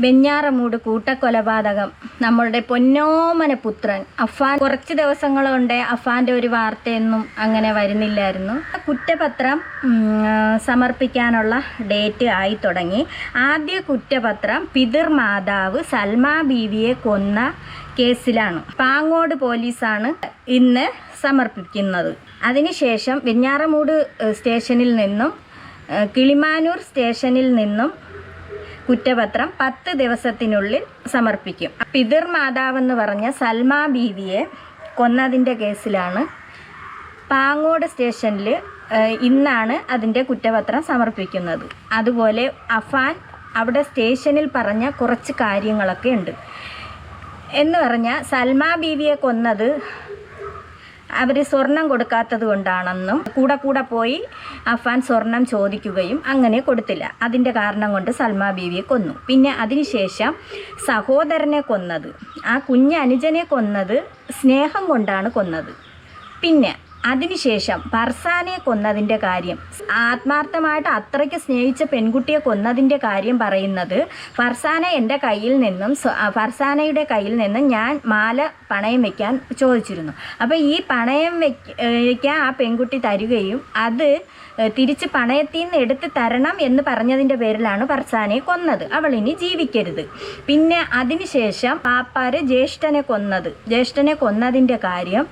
വെഞ്ഞാറമൂട് കൂട്ടക്കൊലപാതകം. നമ്മളുടെ പൊന്നോമന പുത്രൻ അഫാൻ. കുറച്ച് ദിവസങ്ങൾ കൊണ്ട് അഫാൻ്റെ ഒരു വാർത്തയൊന്നും അങ്ങനെ വരുന്നില്ലായിരുന്നു. കുറ്റപത്രം സമർപ്പിക്കാനുള്ള ഡേറ്റ് ആയി തുടങ്ങി. ആദ്യ കുറ്റപത്രം പിതൃമാതാവ് സൽമാ ബീവിയെ കൊന്ന കേസിലാണ്. പാങ്ങോട് പോലീസാണ് ഇന്ന് സമർപ്പിക്കുന്നത്. അതിനുശേഷം വെഞ്ഞാറമൂട് സ്റ്റേഷനിൽ നിന്നും കിളിമാനൂർ സ്റ്റേഷനിൽ നിന്നും കുറ്റപത്രം 10 ദിവസത്തിനുള്ളിൽ സമർപ്പിക്കും. പിതൃമാതാവെന്ന് പറഞ്ഞ സൽമാ ബീവിയെ കൊന്നതിൻ്റെ കേസിലാണ് പാങ്ങോട് സ്റ്റേഷനിൽ ഇന്നാണ് അതിൻ്റെ കുറ്റപത്രം സമർപ്പിക്കുന്നത്. അതുപോലെ അഫാൻ അവിടെ സ്റ്റേഷനിൽ പറഞ്ഞ കുറച്ച് കാര്യങ്ങളൊക്കെ ഉണ്ട്. എന്ന് പറഞ്ഞാൽ സൽമാ ബീവിയെ കൊന്നത് അവർ സ്വർണം കൊടുക്കാത്തത് കൊണ്ടാണെന്നും കൂടെ പോയി അഫാൻ സ്വർണം ചോദിക്കുകയും അങ്ങനെ കൊടുത്തില്ല. അതിൻ്റെ കാരണം കൊണ്ട് സൽമാ ബീവിയെ കൊന്നു. പിന്നെ അതിനുശേഷം സഹോദരനെ കൊന്നത്, ആ കുഞ്ഞനുജനെ കൊന്നത് സ്നേഹം കൊണ്ടാണ് കൊന്നത്. പിന്നെ അതിനുശേഷം ഫർസാനെ കൊന്നതിൻ്റെ കാര്യം, ആത്മാർത്ഥമായിട്ട് അത്രയ്ക്ക് സ്നേഹിച്ച പെൺകുട്ടിയെ കൊന്നതിൻ്റെ കാര്യം പറയുന്നത് ഫർസാന എൻ്റെ കയ്യിൽ നിന്നും ഫർസാനയുടെ കയ്യിൽ നിന്നും ഞാൻ മാല പണയം വയ്ക്കാൻ ചോദിച്ചിരുന്നു. അപ്പോൾ ഈ പണയം വയ്ക്കാൻ ആ പെൺകുട്ടി തരികയും അത് തിരിച്ച് പണയത്തിൽ നിന്ന് എടുത്ത് തരണം എന്ന് പറഞ്ഞതിൻ്റെ പേരിലാണ് ഫർസാനയെ കൊന്നത്. അവൾ ഇനി ജീവിക്കരുത്. പിന്നെ അതിനുശേഷം പാപ്പാര് ജ്യേഷ്ഠനെ കൊന്നതിൻ്റെ കാര്യം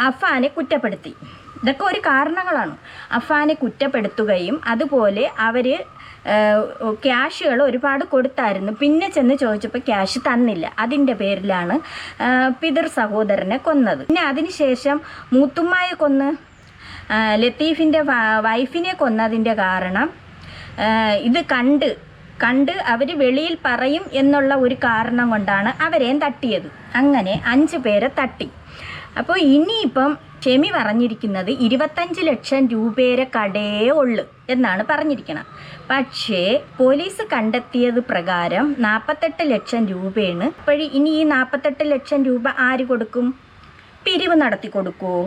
അഫാനെ കുറ്റപ്പെടുത്തി. ഇതൊക്കെ ഒരു കാരണങ്ങളാണ്. അഫാനെ കുറ്റപ്പെടുത്തുകയും അതുപോലെ അവർ ക്യാഷുകൾ ഒരുപാട് കൊടുത്തായിരുന്നു. പിന്നെ ചെന്ന് ചോദിച്ചപ്പോൾ ക്യാഷ് തന്നില്ല. അതിൻ്റെ പേരിലാണ് പിതൃ സഹോദരനെ കൊന്നത്. പിന്നെ അതിനുശേഷം മൂത്തുമ്മായെ കൊന്ന് ലത്തീഫിൻ്റെ വൈഫിനെ കൊന്നതിൻ്റെ കാരണം ഇത് കണ്ട് അവർ വെളിയിൽ പറയും എന്നുള്ള ഒരു കാരണം കൊണ്ടാണ് അവരെയും തട്ടിയത്. അങ്ങനെ 5 പേരെ തട്ടി. അപ്പോൾ ഇനിയിപ്പം ഷെമി പറഞ്ഞിരിക്കുന്നത് 25 ലക്ഷം രൂപയുടെ കടയേ ഉള്ളു എന്നാണ് പറഞ്ഞിരിക്കണം. പക്ഷേ പോലീസ് കണ്ടെത്തിയത് പ്രകാരം 48 ലക്ഷം രൂപയാണ്. അപ്പോഴി ഇനി ഈ 48 ലക്ഷം രൂപ ആര് കൊടുക്കും? പിരിവ് നടത്തി കൊടുക്കുമോ?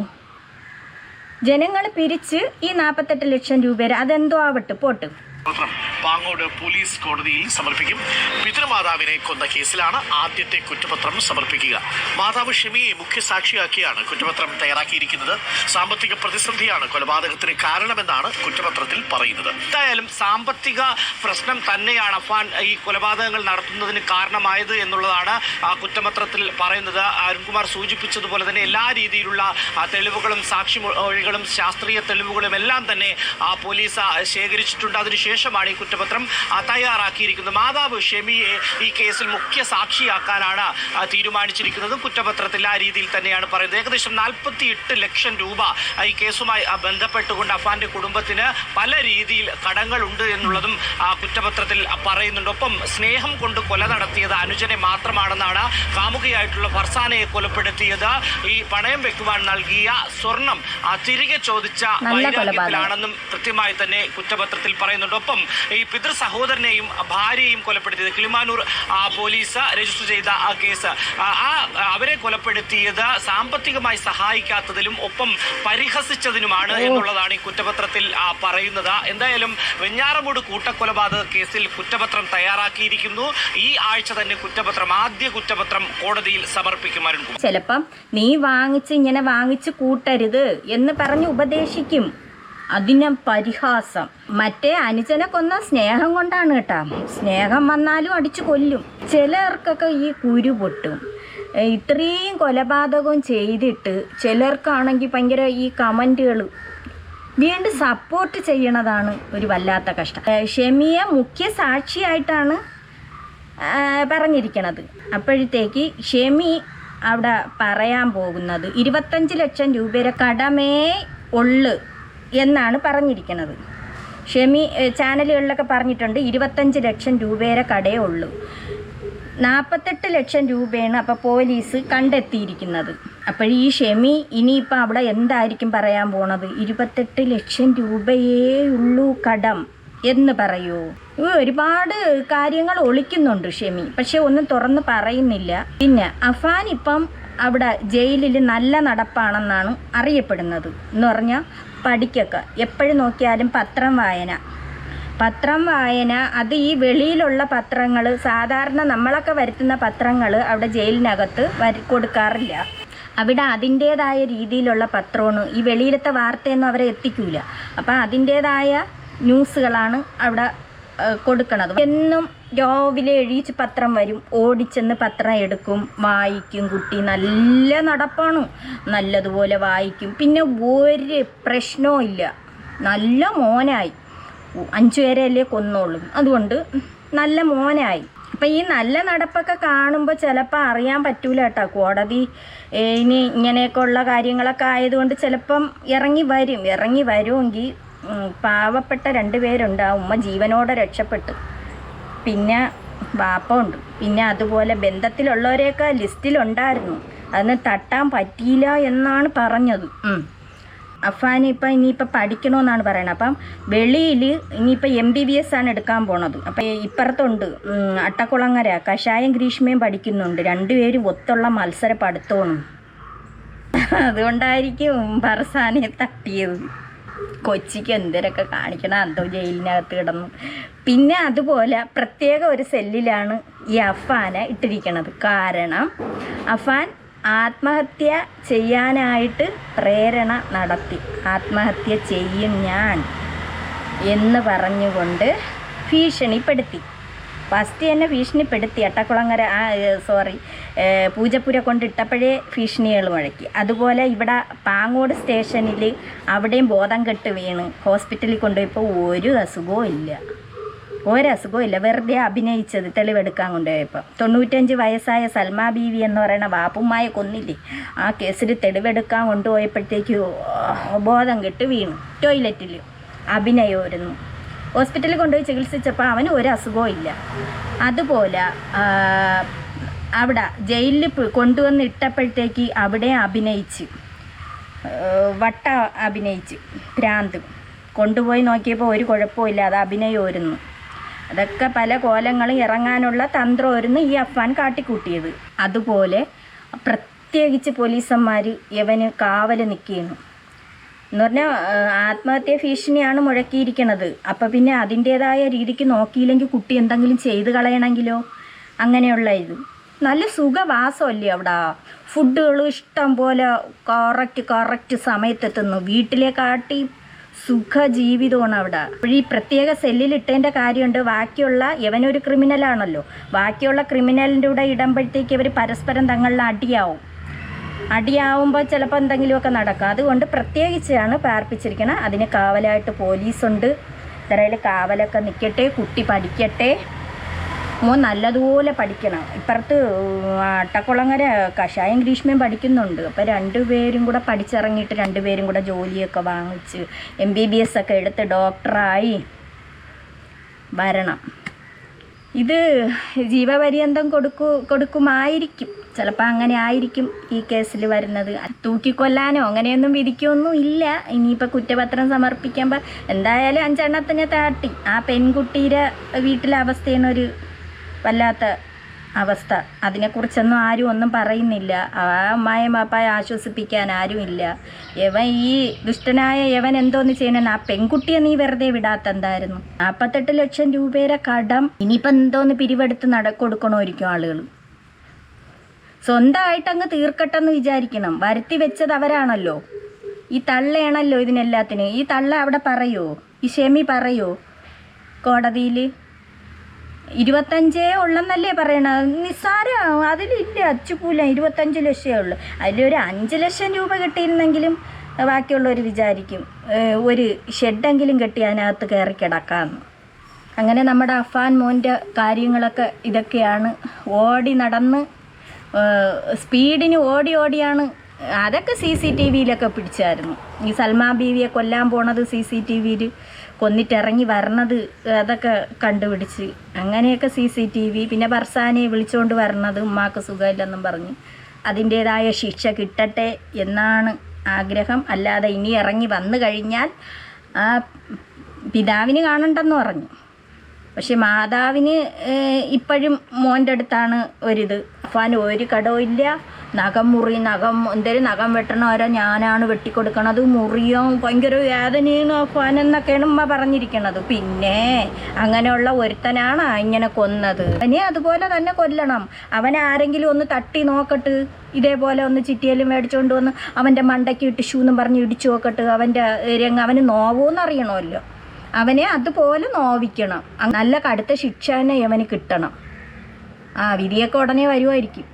ജനങ്ങൾ പിരിച്ച് ഈ 48 ലക്ഷം രൂപയുടെ അതെന്തോ ആവട്ടെ പോട്ട്. പാങ്ങോട് പോലീസ് കോടതിയിൽ സമർപ്പിക്കും. പിതൃമാതാവിനെ കൊന്ന കേസിലാണ് ആദ്യത്തെ കുറ്റപത്രം സമർപ്പിക്കുക. മാതാവ് ഷെമിയെ മുഖ്യസാക്ഷിയാക്കിയാണ് കുറ്റപത്രം തയ്യാറാക്കിയിരിക്കുന്നത്. സാമ്പത്തിക പ്രതിസന്ധിയാണ് കൊലപാതകത്തിന് കാരണമെന്നാണ് കുറ്റപത്രത്തിൽ പറയുന്നത്. എന്തായാലും സാമ്പത്തിക പ്രശ്നം തന്നെയാണ് അഫാൻ ഈ കൊലപാതകങ്ങൾ നടത്തുന്നതിന് കാരണമായത് എന്നുള്ളതാണ് ആ കുറ്റപത്രത്തിൽ പറയുന്നത്. അരുൺകുമാർ സൂചിപ്പിച്ചതുപോലെ തന്നെ എല്ലാ രീതിയിലുള്ള തെളിവുകളും സാക്ഷിമൊഴികളും ശാസ്ത്രീയ തെളിവുകളും എല്ലാം തന്നെ പോലീസ് ശേഖരിച്ചിട്ടുണ്ട്. അതിനുശേഷമാണ് ഈ കുറ്റപത്രം തയ്യാറാക്കിയിരിക്കുന്നത്. മാതാവ് ഷെമിയെ ഈ കേസിൽ മുഖ്യ സാക്ഷിയാക്കാനാണ് തീരുമാനിച്ചിരിക്കുന്നത്. കുറ്റപത്രത്തിൽ ആ രീതിയിൽ തന്നെയാണ് പറയുന്നത്. ഏകദേശം 48 ലക്ഷം രൂപ ഈ കേസുമായി ബന്ധപ്പെട്ടുകൊണ്ട് അഫാന്റെ കുടുംബത്തിന് പല രീതിയിൽ കടങ്ങളുണ്ട് എന്നുള്ളതും കുറ്റപത്രത്തിൽ പറയുന്നുണ്ട്. ഒപ്പം സ്നേഹം കൊണ്ട് കൊല നടത്തിയത് അനുജനെ മാത്രമാണെന്നാണ്. കാമുകിയായിട്ടുള്ള ഫർസാനയെ കൊലപ്പെടുത്തിയത് ഈ പണയം വെക്കുവാൻ നൽകിയ സ്വർണം തിരികെ ചോദിച്ച വൈരാഗ്യത്തിലാണെന്നും കൃത്യമായി തന്നെ കുറ്റപത്രത്തിൽ പറയുന്നുണ്ട്. ഒപ്പം ഈ പിതൃ സഹോദരനെയും ഭാര്യയെയും കൊലപ്പെടുത്തിയത് കിളിമാനൂർ പോലീസ് രജിസ്റ്റർ ചെയ്ത ആ കേസ് അവരെ കൊലപ്പെടുത്തിയത് സാമ്പത്തികമായി സഹായിക്കാത്തതിലും ഒപ്പം പരിഹസിച്ചതിനുമാണ് എന്നുള്ളതാണ് ഈ കുറ്റപത്രത്തിൽ പറയുന്നത്. എന്തായാലും വെഞ്ഞാറമൂട് കൂട്ടക്കൊലപാതക കേസിൽ കുറ്റപത്രം തയ്യാറാക്കിയിരിക്കുന്നു. ഈ ആഴ്ച തന്നെ ആദ്യ കുറ്റപത്രം കോടതിയിൽ സമർപ്പിക്കും. അരുൺകുമാർ, ചിലപ്പം നീ ഇങ്ങനെ വാങ്ങിച്ച് കൂട്ടരുത് എന്ന് പറഞ്ഞ് ഉപദേശിക്കും. അതിന് പരിഹാസം. മറ്റേ അനുജനെ കൊന്ന സ്നേഹം കൊണ്ടാണ് കേട്ടോ. സ്നേഹം വന്നാലും അടിച്ചു കൊല്ലും. ചിലർക്കൊക്കെ ഈ കുരു പൊട്ടും. ഇത്രയും കൊലപാതകം ചെയ്തിട്ട് ചിലർക്കാണെങ്കിൽ ഭയങ്കര ഈ കമൻറ്റുകൾ വീണ്ടും സപ്പോർട്ട് ചെയ്യണതാണ് ഒരു വല്ലാത്ത കഷ്ടം. ഷെമിയെ മുഖ്യ സാക്ഷിയായിട്ടാണ് പറഞ്ഞിരിക്കണത്. അപ്പോഴത്തേക്ക് ഷെമി അവിടെ പറയാൻ പോകുന്നത് 25 ലക്ഷം രൂപയുടെ കടമേ ഉള്ളു എന്നാണ് പറഞ്ഞിരിക്കുന്നത്. ഷെമി ചാനലുകളിലൊക്കെ പറഞ്ഞിട്ടുണ്ട് 25 ലക്ഷം രൂപയുടെ കടയേ ഉള്ളൂ. 48 ലക്ഷം രൂപയാണ് അപ്പോൾ പോലീസ് കണ്ടെത്തിയിരിക്കുന്നത്. അപ്പോൾ ഈ ഷെമി ഇനിയിപ്പോൾ അവിടെ എന്തായിരിക്കും പറയാൻ പോണത്? 28 ലക്ഷം രൂപയേ ഉള്ളൂ കടം എന്ന് പറയൂ. ഒരുപാട് കാര്യങ്ങൾ ഒളിക്കുന്നുണ്ട് ഷെമി, പക്ഷെ ഒന്നും തുറന്ന് പറയുന്നില്ല. പിന്നെ അഫാൻ ഇപ്പം അവിടെ ജയിലിൽ നല്ല നടപ്പാണെന്നാണ് അറിയപ്പെടുന്നത്. എന്ന് പറഞ്ഞാൽ പഠിക്കൊക്കെ എപ്പോഴും നോക്കിയാലും പത്രം വായന, പത്രം വായന അത് ഈ വെളിയിലുള്ള പത്രങ്ങൾ, സാധാരണ നമ്മളൊക്കെ വരുത്തുന്ന പത്രങ്ങൾ അവിടെ ജയിലിനകത്ത് കൊടുക്കാറില്ല. അവിടെ അതിൻ്റേതായ രീതിയിലുള്ള പത്രമാണ്. ഈ വെളിയിലത്തെ വാർത്തയൊന്നും അവരെ എത്തിക്കൂല. അപ്പം അതിൻ്റേതായ ന്യൂസുകളാണ് അവിടെ കൊടുക്കണത്. എന്നും രാവിലെ എഴുതിച്ച് പത്രം വരും, ഓടിച്ചെന്ന് പത്രം എടുക്കും, വായിക്കും. കുട്ടി നല്ല നടപ്പാണ്, നല്ലതുപോലെ വായിക്കും. പിന്നെ ഒരു പ്രശ്നവും ഇല്ല, നല്ല മോനായി. 5 പേരെയല്ലേ കൊന്നോളും, അതുകൊണ്ട് നല്ല മോനായി. അപ്പം ഈ നല്ല നടപ്പൊക്കെ കാണുമ്പോൾ ചിലപ്പോൾ അറിയാൻ പറ്റൂല കേട്ടോ. കോടതി ഇനി ഇങ്ങനെയൊക്കെ ഉള്ള കാര്യങ്ങളൊക്കെ ആയതുകൊണ്ട് ചിലപ്പം ഇറങ്ങി വരുമെങ്കിൽ പാവപ്പെട്ട 2 പേരുണ്ട്. ആ ഉമ്മ ജീവനോടെ രക്ഷപ്പെട്ടു. പിന്നെ ബാപ്പ ഉണ്ട്. പിന്നെ അതുപോലെ ബന്ധത്തിലുള്ളവരെയൊക്കെ ലിസ്റ്റിലുണ്ടായിരുന്നു. അതിന് തട്ടാൻ പറ്റിയില്ല എന്നാണ് പറഞ്ഞത്. അഫാൻ ഇനിയിപ്പോൾ പഠിക്കണമെന്നാണ് പറയണത്. അപ്പം വെളിയിൽ ഇനിയിപ്പോൾ MBBS ആണ് എടുക്കാൻ പോണത്. അപ്പം ഇപ്പുറത്തുണ്ട് അട്ടക്കുളങ്ങര കഷായം ഗ്രീഷ്മയും പഠിക്കുന്നുണ്ട്. 2 പേരും ഒത്തുള്ള മത്സര പഠിത്തമാണ്. അതുകൊണ്ടായിരിക്കും ഫർസാനെ തട്ടിയത്. കൊച്ചിക്ക് എന്തിനൊക്കെ കാണിക്കണം, എന്തോ ജയിലിനകത്ത് കിടന്നു. പിന്നെ അതുപോലെ പ്രത്യേക ഒരു സെല്ലിലാണ് ഈ അഫാനെ ഇട്ടിരിക്കുന്നത്. കാരണം അഫാൻ ആത്മഹത്യ ചെയ്യാനായിട്ട് പ്രേരണ നടത്തി. ആത്മഹത്യ ചെയ്യും ഞാൻ എന്ന് പറഞ്ഞുകൊണ്ട് ഭീഷണിപ്പെടുത്തി. ഫസ്റ്റ് തന്നെ ഭീഷണിപ്പെടുത്തി. അട്ടക്കുളങ്ങര പൂജപ്പുര കൊണ്ടിട്ടപ്പോഴേ ഭീഷണികൾ മുഴക്കി. അതുപോലെ ഇവിടെ പാങ്ങോട് സ്റ്റേഷനിൽ അവിടെയും ബോധം കെട്ട് വീണ് ഹോസ്പിറ്റലിൽ കൊണ്ടുപോയപ്പോൾ ഒരു അസുഖവും ഇല്ല. വെറുതെ അഭിനയിച്ചത് തെളിവെടുക്കാൻ കൊണ്ടുപോയപ്പോൾ. 95 വയസ്സായ സൽമാ ബീവി എന്ന് പറയുന്ന വാപ്പുമ്മായെ കൊന്നില്ലേ, ആ കേസിൽ തെളിവെടുക്കാൻ കൊണ്ടുപോയപ്പോഴത്തേക്ക് ബോധം കെട്ട് വീണു. ടോയ്ലറ്റിൽ അഭിനയമായിരുന്നു. ഹോസ്പിറ്റലിൽ കൊണ്ടുപോയി ചികിത്സിച്ചപ്പോൾ അവന് ഒരു അസുഖവും ഇല്ല. അതുപോലെ അവിടെ ജയിലിൽ കൊണ്ടുവന്ന് ഇട്ടപ്പോഴത്തേക്ക് അവിടെ അഭിനയിച്ച് അഭിനയിച്ച് ഭ്രാന്ത് കൊണ്ടുപോയി നോക്കിയപ്പോൾ ഒരു കുഴപ്പമില്ല, അത് അഭിനയമായിരുന്നു. അതൊക്കെ പല കോലങ്ങളും ഇറങ്ങാനുള്ള തന്ത്രമായിരുന്നു ഈ അഫാൻ കാട്ടിക്കൂട്ടിയത്. അതുപോലെ പ്രത്യേകിച്ച് പോലീസന്മാർ ഇവന് കാവൽ നിൽക്കുകയാണ് എന്ന് പറഞ്ഞാൽ ആത്മഹത്യ ഭീഷണിയാണ് മുഴക്കിയിരിക്കണത്. അപ്പം പിന്നെ അതിൻ്റേതായ രീതിക്ക് നോക്കിയില്ലെങ്കിൽ കുട്ടി എന്തെങ്കിലും ചെയ്ത് കളയണമെങ്കിലോ അങ്ങനെയുള്ള ഇത്. നല്ല സുഖവാസമല്ലേ അവിടെ. ഫുഡുകൾ ഇഷ്ടം പോലെ കറക്റ്റ് സമയത്തെത്തുന്നു. വീട്ടിലേക്കാട്ടി സുഖജീവിതമാണ് അവിടെ. അപ്പോൾ ഈ പ്രത്യേക സെല്ലിലിട്ടതിൻ്റെ കാര്യമുണ്ട്. ബാക്കിയുള്ള ഇവനൊരു ക്രിമിനലാണല്ലോ, ബാക്കിയുള്ള ക്രിമിനലിൻ്റെ കൂടെ ഇടുമ്പോഴത്തേക്ക് ഇവർ പരസ്പരം തങ്ങളിൽ അടിയാവുമ്പോൾ ചിലപ്പോൾ എന്തെങ്കിലുമൊക്കെ നടക്കാം. അതുകൊണ്ട് പ്രത്യേകിച്ചാണ് പാർപ്പിച്ചിരിക്കണം. അതിന് കാവലായിട്ട് പോലീസുണ്ട്. ഇത്രയിൽ കാവലൊക്കെ നിൽക്കട്ടെ, കുട്ടി പഠിക്കട്ടെ, മോൻ നല്ലതുപോലെ പഠിക്കണം. ഇപ്പുറത്ത് അട്ടക്കുളങ്ങര കഷായം ഗ്രീഷ്മയും പഠിക്കുന്നുണ്ട്. അപ്പോൾ 2 പേരും കൂടെ പഠിച്ചിറങ്ങിയിട്ട് 2 പേരും കൂടെ ജോലിയൊക്കെ വാങ്ങിച്ച് MBBS ഒക്കെ എടുത്ത് ഡോക്ടറായി വരണം. ഇത് ജീവപര്യന്തം കൊടുക്കുമായിരിക്കും. ചിലപ്പോൾ അങ്ങനെ ആയിരിക്കും ഈ കേസിൽ വരുന്നത്. തൂക്കിക്കൊല്ലാനോ അങ്ങനെയൊന്നും വിധിക്കൊന്നും ഇല്ല. ഇനിയിപ്പോൾ കുറ്റപത്രം സമർപ്പിക്കുമ്പോൾ എന്തായാലും 5 എണ്ണത്തിനെ താട്ടി. ആ പെൺകുട്ടിയുടെ വീട്ടിലെ അവസ്ഥയാണ് ഒരു വല്ലാത്ത അവസ്ഥ. അതിനെക്കുറിച്ചൊന്നും ആരും ഒന്നും പറയുന്നില്ല. ആ അമ്മായും പാപ്പായെ ആശ്വസിപ്പിക്കാൻ ആരുമില്ല. ഈ ദുഷ്ടനായ എന്തോന്ന് ചെയ്യണമെന്ന് ആ പെൺകുട്ടിയെ നീ വെറുതെ വിടാത്ത എന്തായിരുന്നു? 48 ലക്ഷം രൂപയുടെ കടം ഇനിയിപ്പോൾ എന്തോന്ന് പിരിവെടുത്ത് കൊടുക്കണമായിരിക്കും ആളുകൾ. സ്വന്തമായിട്ട് അങ്ങ് തീർക്കട്ടെന്ന് വിചാരിക്കണം. വരുത്തി വെച്ചത് അവരാണല്ലോ. ഈ തള്ളയാണല്ലോ ഇതിനെല്ലാത്തിനും. ഈ തള്ള അവിടെ പറയോ, ഈ ഷെമി പറയോ കോടതിയിൽ? 25 ഉള്ളെന്നല്ലേ പറയണത്. നിസ്സാരം, അതിലില്ല അച്ചുപൂല. 25 ലക്ഷമേ ഉള്ളൂ. അതിലൊരു 5 ലക്ഷം രൂപ കിട്ടിയിരുന്നെങ്കിലും ബാക്കിയുള്ളവർ വിചാരിക്കും ഒരു ഷെഡെങ്കിലും കെട്ടി അതിനകത്ത് കയറി കിടക്കാമെന്ന്. അങ്ങനെ നമ്മുടെ അഫാൻ മോൻ്റെ കാര്യങ്ങളൊക്കെ ഇതൊക്കെയാണ്. ഓടി നടന്ന് സ്പീഡിന് ഓടിയാണ്. അതൊക്കെ CCTVയിലൊക്കെ പിടിച്ചായിരുന്നു. ഈ സൽമാ ബീവിയെ കൊല്ലാൻ പോണത് CCTVയിൽ, കൊന്നിട്ടിറങ്ങി വരണത് അതൊക്കെ കണ്ടുപിടിച്ച് അങ്ങനെയൊക്കെ CCTV. പിന്നെ ഫർസാനെ വിളിച്ചുകൊണ്ട് വരണത് ഉമ്മാക്ക് സുഖമില്ലെന്നും പറഞ്ഞ് അതിൻ്റേതായ ശിക്ഷ കിട്ടട്ടെ എന്നാണ് ആഗ്രഹം. അല്ലാതെ ഇനി ഇറങ്ങി വന്നു കഴിഞ്ഞാൽ ആ പിതാവിന് കാണണ്ടെന്ന് പറഞ്ഞു. പക്ഷെ മാതാവിന് ഇപ്പോഴും മോൻ്റെ അടുത്താണ് ഒരിത്. അഫാൻ ഒരു കടവും ഇല്ല. എന്തേലും നഖം വെട്ടണവരെ ഞാനാണ് വെട്ടിക്കൊടുക്കണത്, മുറിയോ ഭയങ്കര വേദനയാണ് അഫാൻ എന്നൊക്കെയാണ് ഉമ്മ പറഞ്ഞിരിക്കണത്. പിന്നെ അങ്ങനെയുള്ള ഒരുത്തനാണ് ഇങ്ങനെ കൊന്നത്. അവനെ അതുപോലെ തന്നെ കൊല്ലണം. അവനെ ആരെങ്കിലും ഒന്ന് തട്ടി നോക്കട്ട്, ഇതേപോലെ ഒന്ന് ചിറ്റിയെല്ലാം മേടിച്ചുകൊണ്ട് വന്ന് അവൻ്റെ മണ്ടയ്ക്ക് ഇട്ട് ഷൂന്നും പറഞ്ഞ് ഇടിച്ചു നോക്കട്ട്. അവന് നോവോന്ന് അറിയണമല്ലോ. അവനെ അതുപോലെ നോവിക്കണം. നല്ല കടുത്ത ശിക്ഷ തന്നെ അവന് കിട്ടണം. വിധിയൊക്കെ ഉടനെ വരുമായിരിക്കും.